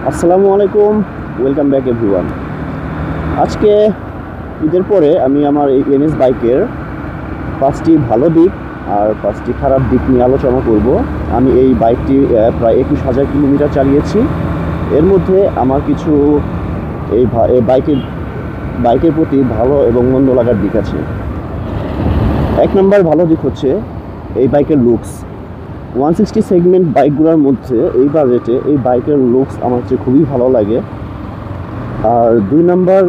আসসালামু আলাইকুম, welcome back everyone. আজকে ঈদের পরে আমি আমার এই এনএস বাইকের 5টি ভালো দিক আর 5টি খারাপ দিক নিয়ে আলোচনা করব। আমি এই বাইকটি প্রায় 21,000 কিলোমিটার চালিয়েছি। এর মধ্যে আমার কিছু এই বাইকের প্রতি ভালো এবং মন্দ লাগার দিক আছে। 1 নম্বর ভালো দিক হচ্ছে এই বাইকের লুকস। 160 সেগমেন্ট বাইকগুলোর মধ্যে এই বাজেটে এই বাইকের লুকস আমার কাছে খুবই ভালো লাগে। আর 2 নম্বর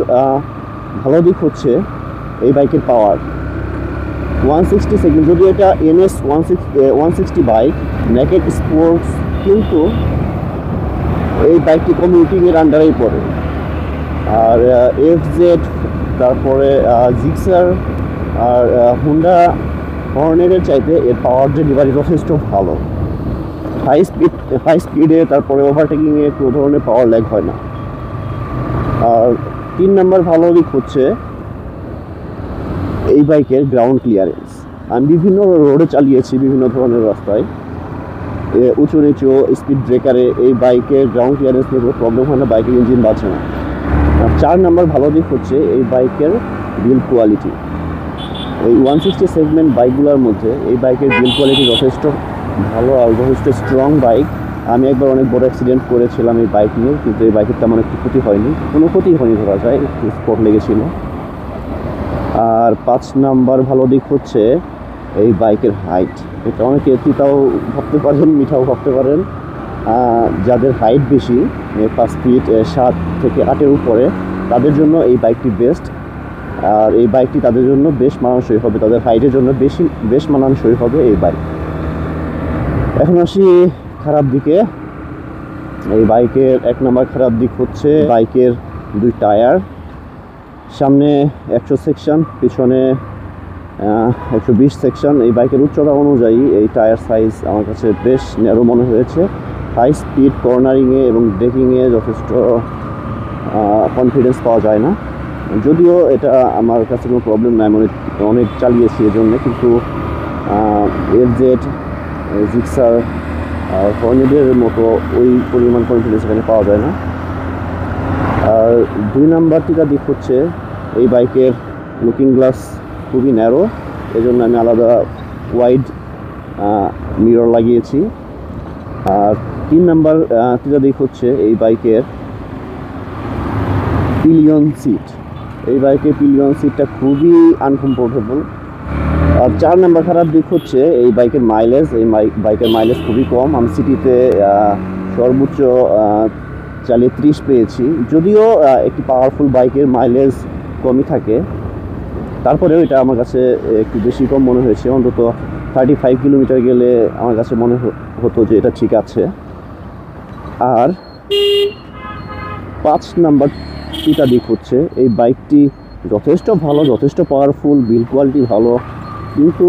ভালো দিক হচ্ছে এই বাইকের পাওয়ার। 160 সেগমেন্ট, যদি এটা এনএস 160 বাইক নেকেড স্পোর্টস, কিন্তু এই বাইকটি কমিউটিংয়ের আন্ডারেই পড়ে। আর এফজেড, তারপরে জিক্সার আর হুন্ডা হর্নেটের চাইতে এর পাওয়ার ডেলিভারি যথেষ্ট ভালো। হাই স্পিডে তারপরে ওভারটেকিংয়ে কোনো ধরনের পাওয়ার ল্যাগ হয় না। আর 3 নম্বর ভালো দিক হচ্ছে এই বাইকের গ্রাউন্ড ক্লিয়ারেন্স। আমি বিভিন্ন রোডে চালিয়েছি, বিভিন্ন ধরনের রাস্তায়, উঁচু নিচু স্পিড ব্রেকারে এই বাইকের গ্রাউন্ড ক্লিয়ারেন্স নিয়ে কোনো প্রবলেম হয় না, বাইকের ইঞ্জিন বাঁচে না। আর 4 নম্বর ভালো দিক হচ্ছে এই বাইকের বিল্ড কোয়ালিটি। এই 160 সেগমেন্ট বাইকগুলোর মধ্যে এই বাইকের বিল্ড কোয়ালিটি যথেষ্ট ভালো আর যথেষ্ট স্ট্রং বাইক। আমি একবার অনেক বড় অ্যাক্সিডেন্ট করেছিলাম এই বাইক নিয়ে, কিন্তু এই বাইকের তেমন একটু ক্ষতি হয়নি, কোনো ক্ষতি হয়নি ধরা যায়, একটু স্পট লেগেছিল। আর 5 নাম্বার ভালো দিক হচ্ছে এই বাইকের হাইট। এটা অনেকে তিতাও ভাবতে পারেন, মিঠাও ভাবতে পারেন। যাদের হাইট বেশি, 5 ফিট 7 থেকে 8-এর উপরে, তাদের জন্য এই বাইকটি বেস্ট। আর এই বাইকটি তাদের জন্য বেশ মানানসই হবে, তাদের হাইটের জন্য বেশ মানানসই হবে এই বাইক। এখন আসি খারাপ দিকে। এই বাইকের 1 নম্বর খারাপ দিক হচ্ছে বাইকের 2 টায়ার। সামনে 100 সেকশন, পিছনে 120 সেকশন। এই বাইকের উচ্চতা অনুযায়ী এই টায়ার সাইজ আমার কাছে বেশ ন্যারো মনে হয়েছে। হাই স্পিড কর্নারিংয়ে এবং ব্রেকিংয়ে যথেষ্ট কনফিডেন্স পাওয়া যায় না, যদিও এটা আমার কাছে কোনো প্রবলেম নাই, আমি অনেক চালিয়েছি এজন্য। কিন্তু এফজেড, জিক্সার আর হর্নেটের মতো ওই পরিমাণ কনফিডেন্স এখানে পাওয়া যায় না। আর 2 নাম্বারটিকা দিক হচ্ছে এই বাইকের লুকিং গ্লাস খুবই ন্যারো, এজন্য আমি আলাদা ওয়াইড মিরর লাগিয়েছি। আর 3 নাম্বার দিক হচ্ছে এই বাইকের পিলিয়ন সিট। এই বাইকের পিলিয়ন সিটটা খুবই আনকমফোর্টেবল। আর 4 নাম্বার খারাপ দিক হচ্ছে এই বাইকের মাইলেজ। এই বাইকের মাইলেজ খুবই কম। আমি সিটিতে সর্বোচ্চ চালিয়ে 30 পেয়েছি, যদিও একটি পাওয়ারফুল বাইকের মাইলেজ কমই থাকে, তারপরেও এটা আমার কাছে একটু বেশি কম মনে হয়েছে। অন্তত 35 কিলোমিটার গেলে আমার কাছে মনে হতো যে এটা ঠিক আছে। আর 5 নাম্বার দিক হচ্ছে এই বাইকটি যথেষ্ট ভালো, যথেষ্ট পাওয়ারফুল, বিল্ড কোয়ালিটি ভালো, কিন্তু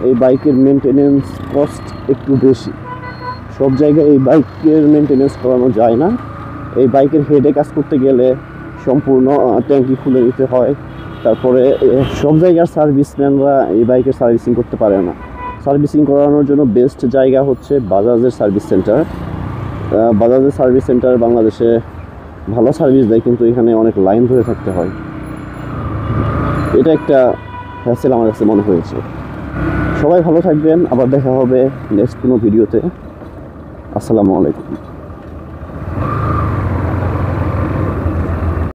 এই বাইকের মেনটেনেন্স কস্ট একটু বেশি। সব জায়গায় এই বাইকের মেনটেনেন্স করানো যায় না। এই বাইকের হেডে কাজ করতে গেলে সম্পূর্ণ ট্যাঙ্কি খুলে নিতে হয়। তারপরে সব জায়গার সার্ভিসম্যানরা এই বাইকের সার্ভিসিং করতে পারে না। সার্ভিসিং করানোর জন্য বেস্ট জায়গা হচ্ছে বাজাজের সার্ভিস সেন্টার। বাজাজের সার্ভিস সেন্টার বাংলাদেশে ভালো সার্ভিস দেয়, কিন্তু এখানে অনেক লাইন ধরে থাকতে হয়। এটা একটা হ্যাসেল আমার কাছে মনে হয়েছে। সবাই ভালো থাকবেন, আবার দেখা হবে নেক্সট কোনো ভিডিওতে। আসসালামু আলাইকুম।